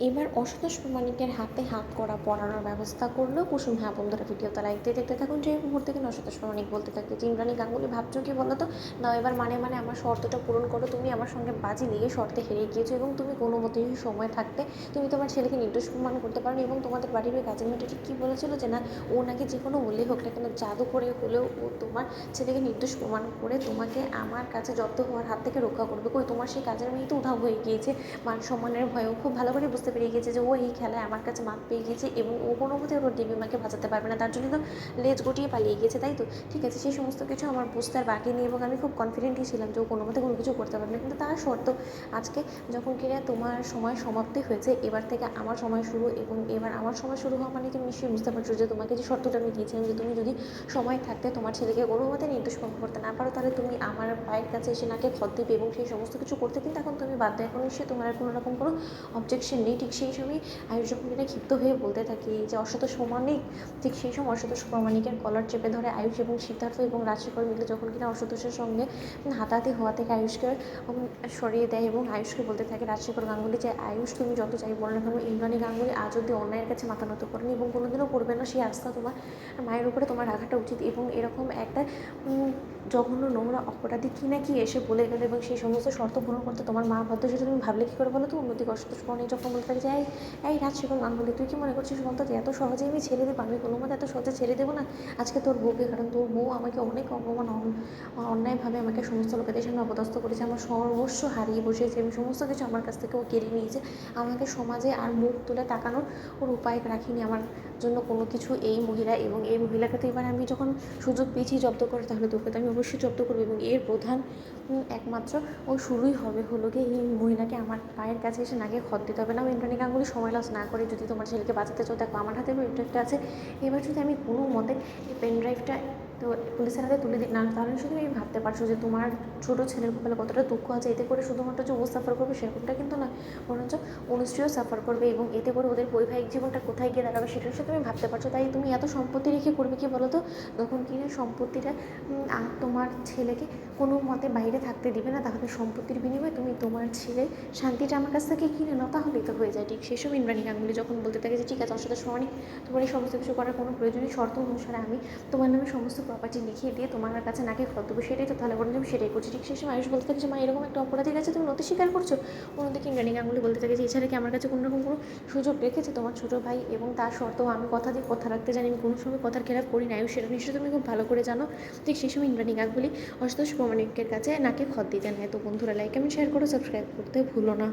এবার অসন্তোষ প্রামাণিকের হাতে হাত করা পরানোর ব্যবস্থা করলো কুসুম। হ্যাঁ বন্ধুরা, ভিডিওটা লাইক দিয়ে দেখতে থাকুন। যে মুহূর্তে কিনা অসন্তোষ প্রামাণিক বলতে থাকে যে ইন্দ্রাণী গাঙ্গুলি ভাবছো কি বলো তো, নাও এবার মানে আমার শর্তটা পূরণ করো। তুমি আমার সঙ্গে বাজি লেগে শর্তে হেরে গিয়েছো এবং তুমি কোনো মতেই সময় থাকতে তুমি তোমার ছেলেকে নির্দোষ প্রমাণ করতে পারো। এবং তোমাদের বাড়ির ওই কাজের মেয়েটা ঠিক কী বলেছিল যে না, ও নাকি যে কোনো মূল্যেই হোক না কেন জাদু করে হলেও ও তোমার ছেলেকে নির্দোষ প্রমাণ করে তোমাকে আমার কাছে জব্দ হওয়ার হাত থেকে রক্ষা করবে। কই তোমার সেই কাজের মেয়ে তো উধাও হয়ে গিয়েছে। মান সম্মানের ভয়েও খুব ভালো করে বুঝতে পেরে গিয়েছে যে ও এই খেলায় আমার কাছে মাত পেয়ে গিয়েছে এবং ও কোনো মতে ওর দেবীমাকে বাঁচাতে পারবে না, তার জন্য তো লেজ গুটিয়ে পালিয়ে গিয়েছে, তাই তো? ঠিক আছে, সেই সমস্ত কিছু আমার বুঝতে আর বাকি নেই এবং আমি খুব কনফিডেন্টই ছিলাম যে ও কোনো মতে কোনো কিছু করতে পারবে না। কিন্তু তার শর্ত, আজকে যখন কিনা তোমার সময় সমাপ্তি হয়েছে, এবার থেকে আমার সময় শুরু। এবং এবার আমার সময় শুরু হওয়া মানে তুমি নিশ্চয়ই বুঝতে পারছো যে তোমাকে যে শর্তটা আমি দিয়েছিলাম যে তুমি যদি সময় থাকতে তোমার ছেলেকে কোনো মতে নির্দোষ প্রমাণ করতে না পারো, তাহলে তুমি আমার পায়ের কাছে এসে নাকে খত দিবে এবং সেই সমস্ত কিছু করতে, কিন্তু এখন তুমি বাধ্য। এখন নিশ্চয়ই তোমার আর কোনো রকম কোনো অবজেকশন নেই। ঠিক সেই সময় আয়ুষ যখন কিনা ক্ষিপ্ত হয়ে বলতে থাকে যে অসন্তোষ প্রামাণিক, ঠিক সেই সময় অসন্তোষ প্রামাণিকের কলার চেপে ধরে আয়ুষ এবং সিদ্ধার্থ এবং রাজশেখর মিলে যখন কিনা অসন্তোষের সঙ্গে হাতাহাতি হওয়া থেকে আয়ুষকে সরিয়ে দেয় এবং আয়ুষকে বলতে থাকে রাজশেখর গাঙ্গুলি যে আয়ুষ তুমি যত যাই বলো না কেন, ইন্দ্রাণী গাঙ্গুলি আজ অব্দি অন্যায়ের কাছে মাথা নত করেনি এবং কোনোদিনও করবে না। সেই আস্থা তোমার মায়ের উপরে তোমার রাখাটা উচিত। এবং এরকম একটা জঘন্য নোংরা অপরাধী কী না কি এসে বলে গেলো এবং সেই সমস্ত শর্ত পূরণ করতে তোমার মা বাধ্য, সেটা তুমি ভাবলে কী করে বলো তো? অন্যদিকে অসন্তোষ প্রামাণিক যখন বলতে থাকে যে এই রাজশেখর গাঙ্গুলি, তুই কি মনে করছিস বলতো যে এত সহজেই আমি ছেড়ে দেবো? আমি কোনো মতে এত সহজে ছেড়ে দেবো না আজকে তোর বউকে, কারণ তোর বউ আমাকে অনেক অপমান অন্যায়ভাবে আমাকে সমস্ত লোকেদের সামনে অপদস্থ করেছে, আমার সর্বস্ব হারিয়ে বসেছে এবং সমস্ত কিছু আমার কাছ থেকে ও কেড়ে নিয়েছে। আমাকে সমাজে আর মুখ তুলে তাকানোর ওর উপায় রাখিনি আমার জন্য কোনো কিছু এই মহিলা। এবং এই মহিলাকে তো এবার আমি যখন সুযোগ পেয়েছি জব্দ করে, তাহলে তোকে তো আমি অবশ্যই জব্দ করবো এবং এর প্রধান একমাত্র ও শুরুই হবে হলো গিয়ে এই মহিলাকে আমার পায়ের কাছে এসে নাকে খত দিতে হবে। না, ইন্দ্রাণী গাঙ্গুলি সময় লস না করে যদি তোমার ছেলেকে বাঁচাতে চাও, দেখো আমার হাতে পেনড্রাইভটা আছে। এবার যদি আমি কোনো মতে এই পেনড্রাইভটা তো পুলিশের হাতে তুলে দিই না, তাহলে শুধু আমি ভাবতে পারছো যে তোমার ছোটো ছেলের কপালে কতটা দুঃখ আছে। এতে করে শুধুমাত্র যে ও সাফার করবে সেরকমটা কিন্তু না, বরঞ্চ অনুশ্রীও সাফার করবে এবং এতে করে ওদের বৈবাহিক জীবনটা কোথায় গিয়ে দাঁড়াবে সেটার সাথে তুমি ভাবতে পারছো। তাই তুমি এত সম্পত্তি রেখে করবে কি বলো তো? যখন কিনা সম্পত্তিটা আর তোমার ছেলেকে কোনো মতে বাইরে থাকতে দিবে না, তাহলে সম্পত্তির বিনিময়ে তুমি তোমার ছেলের শান্তিটা আমার কাছ থেকে কিনে নাও, তাহলেই তো হয়ে যায়। ঠিক সেসব ইন্দ্রাণী গাঙ্গুলি যখন বলতে থাকে যে ঠিক আছে অসন্তোষ প্রামাণিক, তোমার এই সমস্ত কিছু করার কোনো প্রয়োজনীয় শর্ত অনুসারে আমি তোমার নামে সমস্ত প্রপার্টি লিখিয়ে দিয়ে তোমার কাছে নাকে খত দেবো, সেটাই তো? তাহলে বরঞ্চ আমি সেটাই করছি। ঠিক সেই সময় আয়ুষ বলতে থাকে যে মা, এরকম একটা অপরাধীর কাছে তুমি নথি স্বীকার করছো? অন্যদিকে ইন্দ্রাণী গাঙ্গুলি বলতে থাকে যে এছাড়া কি আমার কাছে কোনো রকম কোনো সুযোগ রেখেছে তোমার ছোটো ভাই? এবং তার সত্ত্বেও আমি কথা দিয়ে কথা রাখতে জানি, আমি কোনো সময় কথার খেলাপ করি না আয়ুষ, সেটা নিশ্চয়ই তুমি খুব ভালো করে জানো। ঠিক সেই সময় ইন্দ্রাণী গাঙ্গুলি অসন্তোষ প্রামাণিকের কাছে নাকে খত দিতে নেয়। তো বন্ধুরা, লাইক কমেন্ট শেয়ার করো, সাবস্ক্রাইব করতে ভুলো না।